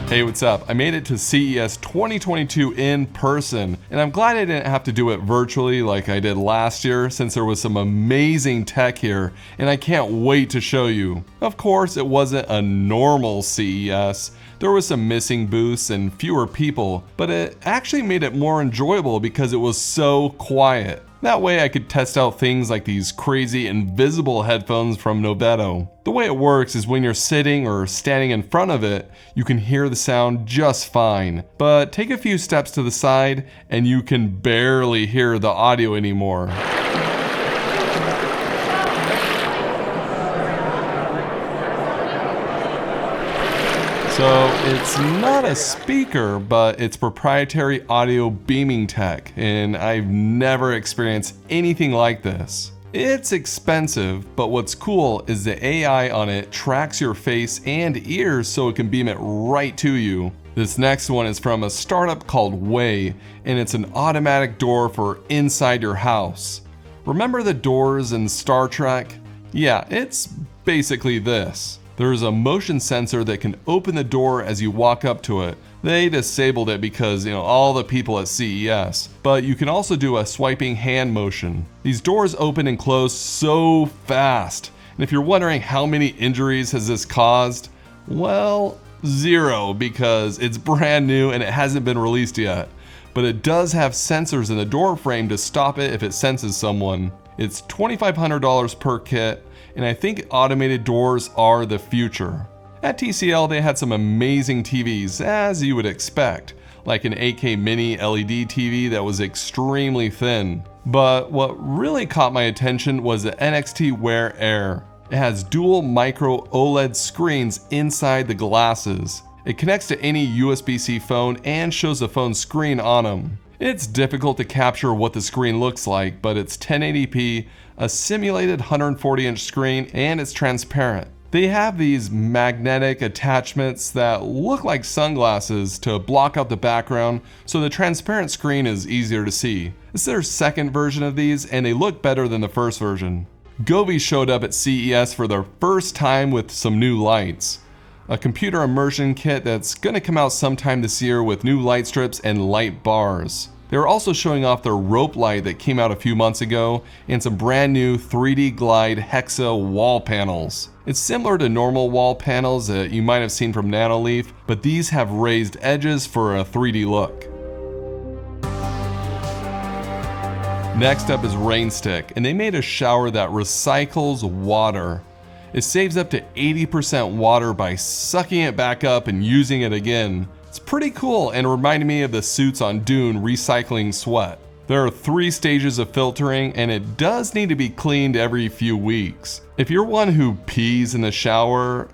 Hey, what's up? I made it to CES 2022 in person, and I'm glad I didn't have to do it virtually like I did last year, since there was some amazing tech here, and I can't wait to show you. Of course, it wasn't a normal CES. There was some missing booths and fewer people, but it actually made it more enjoyable because it was so quiet. That way I could test out things like these crazy invisible headphones from Novetto. The way it works is when you're sitting or standing in front of it, you can hear the sound just fine. But take a few steps to the side and you can barely hear the audio anymore. So it's not a speaker, but it's proprietary audio beaming tech, and I've never experienced anything like this. It's expensive, but what's cool is the AI on it tracks your face and ears so it can beam it right to you. This next one is from a startup called Govee, and it's an automatic door for inside your house. Remember the doors in Star Trek? Yeah, it's basically this. There's a motion sensor that can open the door as you walk up to it. They disabled it because, all the people at CES. But you can also do a swiping hand motion. These doors open and close so fast. And if you're wondering how many injuries has this caused, well, 0, because it's brand new and it hasn't been released yet. But it does have sensors in the door frame to stop it if it senses someone. It's $2,500 per kit, and I think automated doors are the future. At TCL, they had some amazing TVs, as you would expect, like an 8K mini LED TV that was extremely thin. But what really caught my attention was the NXT Wear Air. It has dual micro OLED screens inside the glasses. It connects to any USB-C phone and shows the phone screen on them. It's difficult to capture what the screen looks like, but it's 1080p, a simulated 140-inch screen, and it's transparent. They have these magnetic attachments that look like sunglasses to block out the background, so the transparent screen is easier to see. It's their second version of these, and they look better than the first version. Govee showed up at CES for their first time with some new lights. A computer immersion kit that's gonna come out sometime this year with new light strips and light bars. They were also showing off their rope light that came out a few months ago and some brand new 3D Glide Hexa wall panels. It's similar to normal wall panels that you might have seen from Nanoleaf, but these have raised edges for a 3D look. Next up is Rainstick, and they made a shower that recycles water. It saves up to 80% water by sucking it back up and using it again. It's pretty cool and reminded me of the suits on Dune recycling sweat. There are 3 stages of filtering, and it does need to be cleaned every few weeks. If you're one who pees in the shower,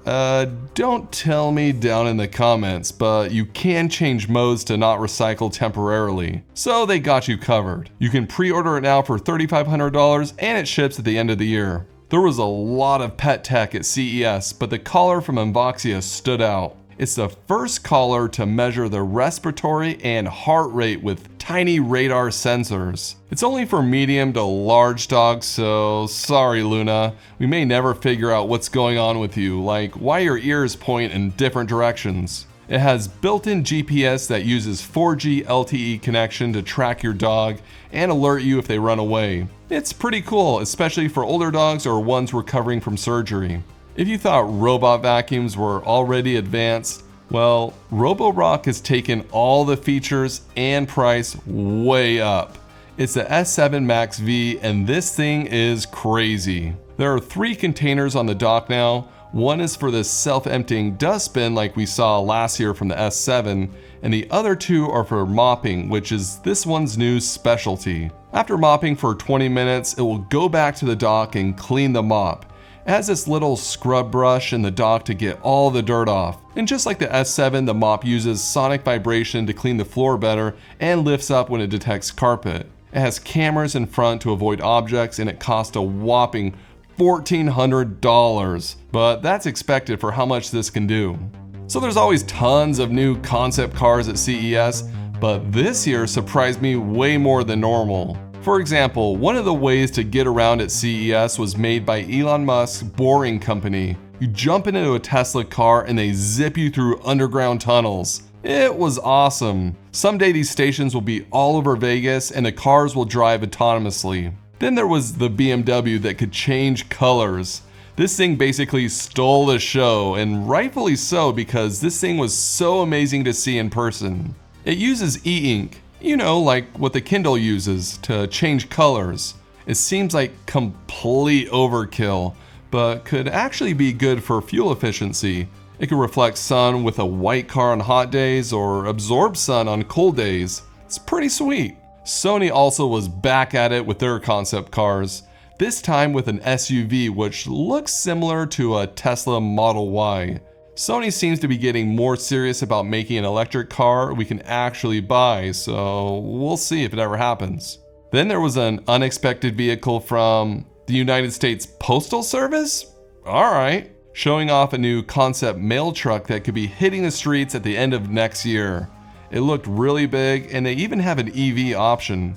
don't tell me down in the comments, but you can change modes to not recycle temporarily. So they got you covered. You can pre-order it now for $3,500 and it ships at the end of the year. There was a lot of pet tech at CES, but the collar from Unboxia stood out. It's the first collar to measure the respiratory and heart rate with tiny radar sensors. It's only for medium to large dogs, so sorry Luna, we may never figure out what's going on with you, like why your ears point in different directions. It has built-in GPS that uses 4G LTE connection to track your dog and alert you if they run away. It's pretty cool, especially for older dogs or ones recovering from surgery. If you thought robot vacuums were already advanced, well, Roborock has taken all the features and price way up. It's the S7 MaxV, and this thing is crazy. There are 3 containers on the dock now. One is for the self-emptying dustbin like we saw last year from the S7, and the other 2 are for mopping, which is this one's new specialty. After mopping for 20 minutes, it will go back to the dock and clean the mop. It has this little scrub brush in the dock to get all the dirt off. And just like the S7, the mop uses sonic vibration to clean the floor better and lifts up when it detects carpet. It has cameras in front to avoid objects, and it costs a whopping $1,400, but that's expected for how much this can do. So there's always tons of new concept cars at CES, but this year surprised me way more than normal. For example, one of the ways to get around at CES was made by Elon Musk's Boring Company. You jump into a Tesla car and they zip you through underground tunnels. It was awesome. Someday these stations will be all over Vegas and the cars will drive autonomously. Then there was the BMW that could change colors. This thing basically stole the show, and rightfully so, because this thing was so amazing to see in person. It uses e-ink, you know, like what the Kindle uses, to change colors. It seems like complete overkill, but could actually be good for fuel efficiency. It could reflect sun with a white car on hot days or absorb sun on cold days. It's pretty sweet. Sony also was back at it with their concept cars, this time with an SUV which looks similar to a Tesla Model Y. Sony seems to be getting more serious about making an electric car we can actually buy, so we'll see if it ever happens. Then there was an unexpected vehicle from the United States Postal Service? Alright, showing off a new concept mail truck that could be hitting the streets at the end of next year. It looked really big, and they even have an EV option.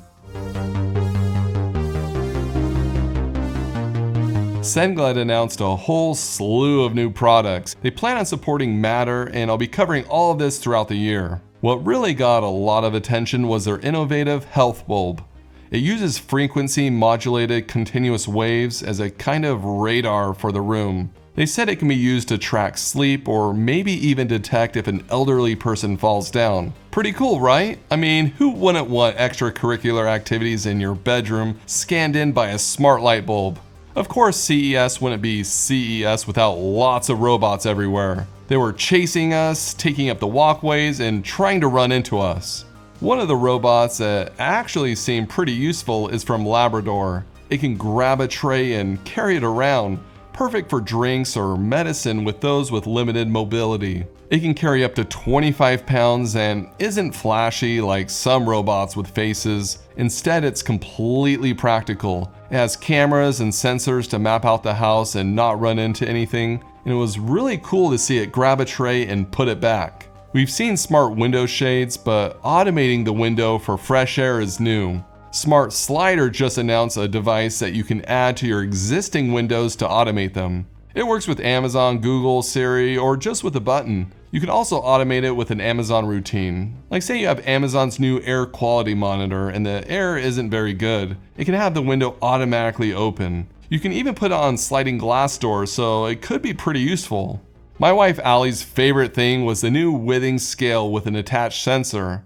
Sengled announced a whole slew of new products. They plan on supporting Matter, and I'll be covering all of this throughout the year. What really got a lot of attention was their innovative health bulb. It uses frequency modulated continuous waves as a kind of radar for the room. They said it can be used to track sleep or maybe even detect if an elderly person falls down. Pretty cool, right? I mean, who wouldn't want extracurricular activities in your bedroom scanned in by a smart light bulb? Of course, CES wouldn't be CES without lots of robots everywhere. They were chasing us, taking up the walkways, and trying to run into us. One of the robots that actually seemed pretty useful is from Labrador. It can grab a tray and carry it around, perfect for drinks or medicine with those with limited mobility. It can carry up to 25 pounds and isn't flashy like some robots with faces. Instead, it's completely practical. It has cameras and sensors to map out the house and not run into anything. And it was really cool to see it grab a tray and put it back. We've seen smart window shades, but automating the window for fresh air is new. Smart Slider just announced a device that you can add to your existing windows to automate them. It works with Amazon, Google, Siri, or just with a button. You can also automate it with an Amazon routine. Like say you have Amazon's new air quality monitor and the air isn't very good. It can have the window automatically open. You can even put it on sliding glass doors, so it could be pretty useful. My wife Allie's favorite thing was the new Withings scale with an attached sensor.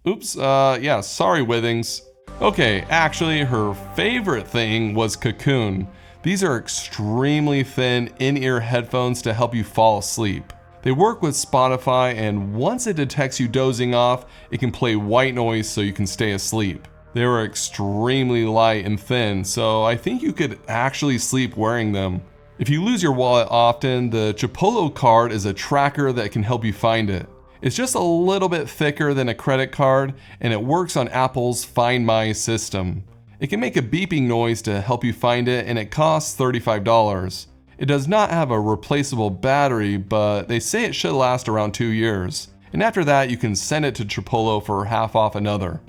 Yeah, sorry Withings. Okay, actually her favorite thing was Cocoon. These are extremely thin in-ear headphones to help you fall asleep. They work with Spotify, and once it detects you dozing off, it can play white noise so you can stay asleep. They were extremely light and thin, so I think you could actually sleep wearing them. If you lose your wallet often, the Chipolo card is a tracker that can help you find it. It's just a little bit thicker than a credit card, and it works on Apple's Find My system. It can make a beeping noise to help you find it, and it costs $35. It does not have a replaceable battery, but they say it should last around 2 years. And after that, you can send it to Chipolo for half off another.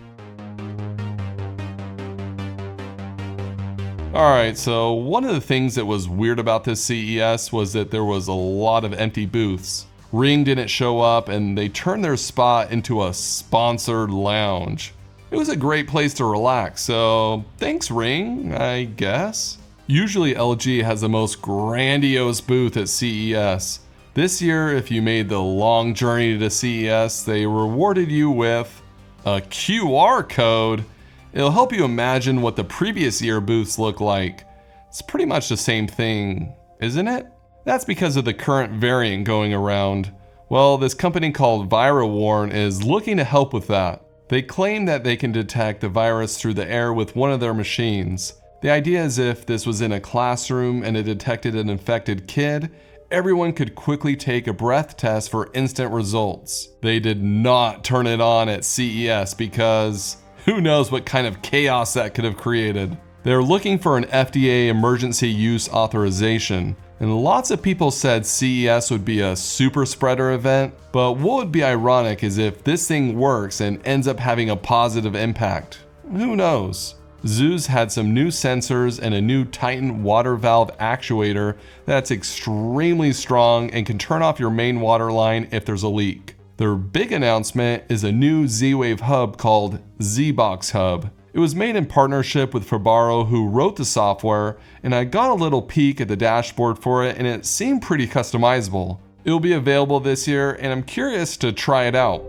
Alright, so one of the things that was weird about this CES was that there was a lot of empty booths. Ring didn't show up, and they turned their spot into a sponsored lounge. It was a great place to relax, so thanks Ring, I guess. Usually LG has the most grandiose booth at CES. This year, if you made the long journey to CES, they rewarded you with a QR code. It'll help you imagine what the previous year booths look like. It's pretty much the same thing, isn't it? That's because of the current variant going around. Well, this company called ViraWarn is looking to help with that. They claim that they can detect the virus through the air with one of their machines. The idea is if this was in a classroom and it detected an infected kid, everyone could quickly take a breath test for instant results. They did not turn it on at CES because who knows what kind of chaos that could have created. They're looking for an FDA emergency use authorization. And lots of people said CES would be a super spreader event, but what would be ironic is if this thing works and ends up having a positive impact. Who knows? Zooz had some new sensors and a new Titan water valve actuator that's extremely strong and can turn off your main water line if there's a leak. Their big announcement is a new Z-Wave hub called Z-Box Hub. It was made in partnership with Fabaro, who wrote the software, and I got a little peek at the dashboard for it and it seemed pretty customizable. It will be available this year and I'm curious to try it out.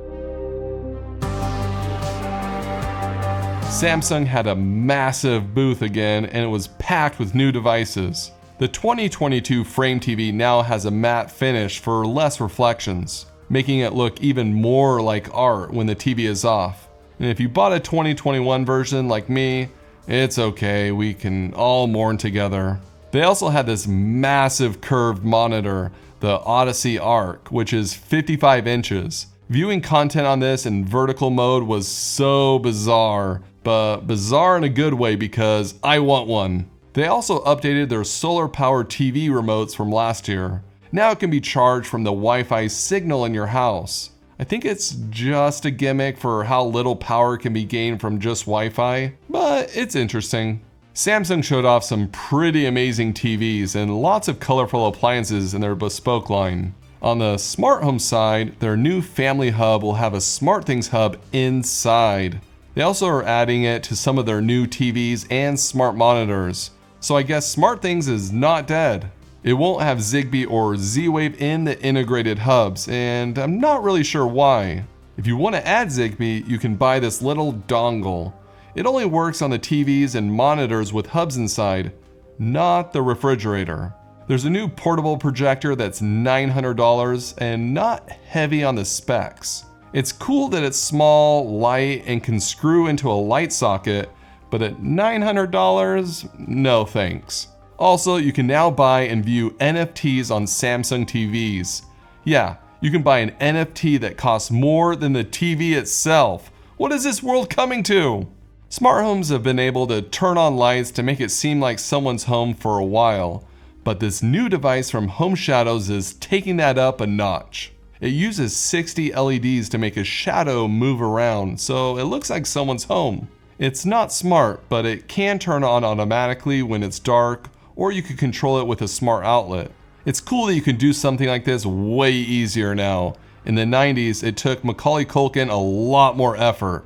Samsung had a massive booth again and it was packed with new devices. The 2022 Frame TV now has a matte finish for less reflections, making it look even more like art when the TV is off. And if you bought a 2021 version like me, it's okay, we can all mourn together. They also had this massive curved monitor, the Odyssey Arc, which is 55 inches. Viewing content on this in vertical mode was so bizarre, but bizarre in a good way because I want one. They also updated their solar powered TV remotes from last year. Now it can be charged from the Wi-Fi signal in your house. I think it's just a gimmick for how little power can be gained from just Wi-Fi, but it's interesting. Samsung showed off some pretty amazing TVs and lots of colorful appliances in their bespoke line. On the smart home side, their new family hub will have a SmartThings hub inside. They also are adding it to some of their new TVs and smart monitors. So I guess SmartThings is not dead. It won't have Zigbee or Z-Wave in the integrated hubs, and I'm not really sure why. If you want to add Zigbee, you can buy this little dongle. It only works on the TVs and monitors with hubs inside, not the refrigerator. There's a new portable projector that's $900 and not heavy on the specs. It's cool that it's small, light, and can screw into a light socket, but at $900, no thanks. Also, you can now buy and view NFTs on Samsung TVs. Yeah, you can buy an NFT that costs more than the TV itself. What is this world coming to? Smart homes have been able to turn on lights to make it seem like someone's home for a while, but this new device from HomeShadows is taking that up a notch. It uses 60 LEDs to make a shadow move around, so it looks like someone's home. It's not smart, but it can turn on automatically when it's dark, or you could control it with a smart outlet. It's cool that you can do something like this way easier now. In the 90s, it took Macaulay Culkin a lot more effort.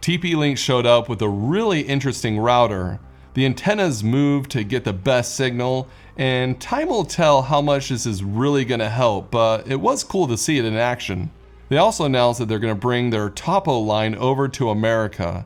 TP-Link showed up with a really interesting router. The antennas moved to get the best signal, and time will tell how much this is really going to help, but it was cool to see it in action. They also announced that they're going to bring their Topo line over to America.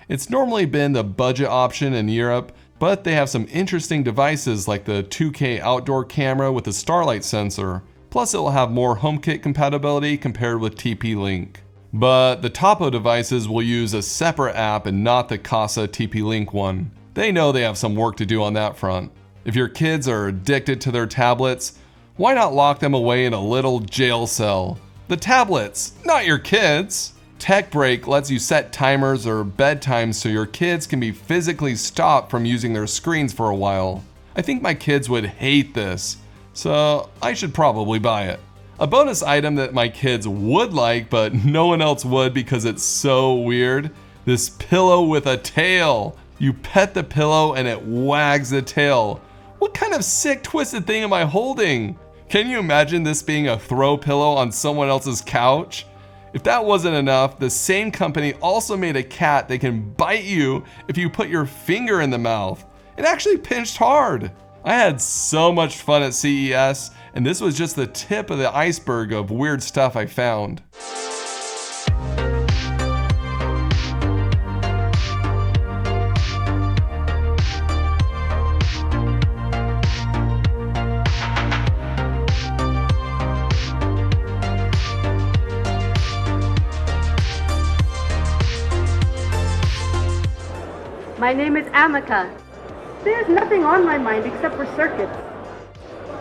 It's normally been the budget option in Europe, but they have some interesting devices like the 2K outdoor camera with a Starlight sensor. Plus it will have more HomeKit compatibility compared with TP-Link. But the Topo devices will use a separate app and not the Casa TP-Link one. They know they have some work to do on that front. If your kids are addicted to their tablets, why not lock them away in a little jail cell? The tablets, not your kids! Tech Break lets you set timers or bedtimes so your kids can be physically stopped from using their screens for a while. I think my kids would hate this, so I should probably buy it. A bonus item that my kids would like but no one else would because it's so weird, this pillow with a tail. You pet the pillow and it wags the tail. What kind of sick twisted thing am I holding? Can you imagine this being a throw pillow on someone else's couch? If that wasn't enough, the same company also made a cat that can bite you if you put your finger in the mouth. It actually pinched hard. I had so much fun at CES, and this was just the tip of the iceberg of weird stuff I found. My name is Amica. There's nothing on my mind except for circuits.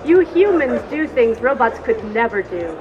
You humans do things robots could never do.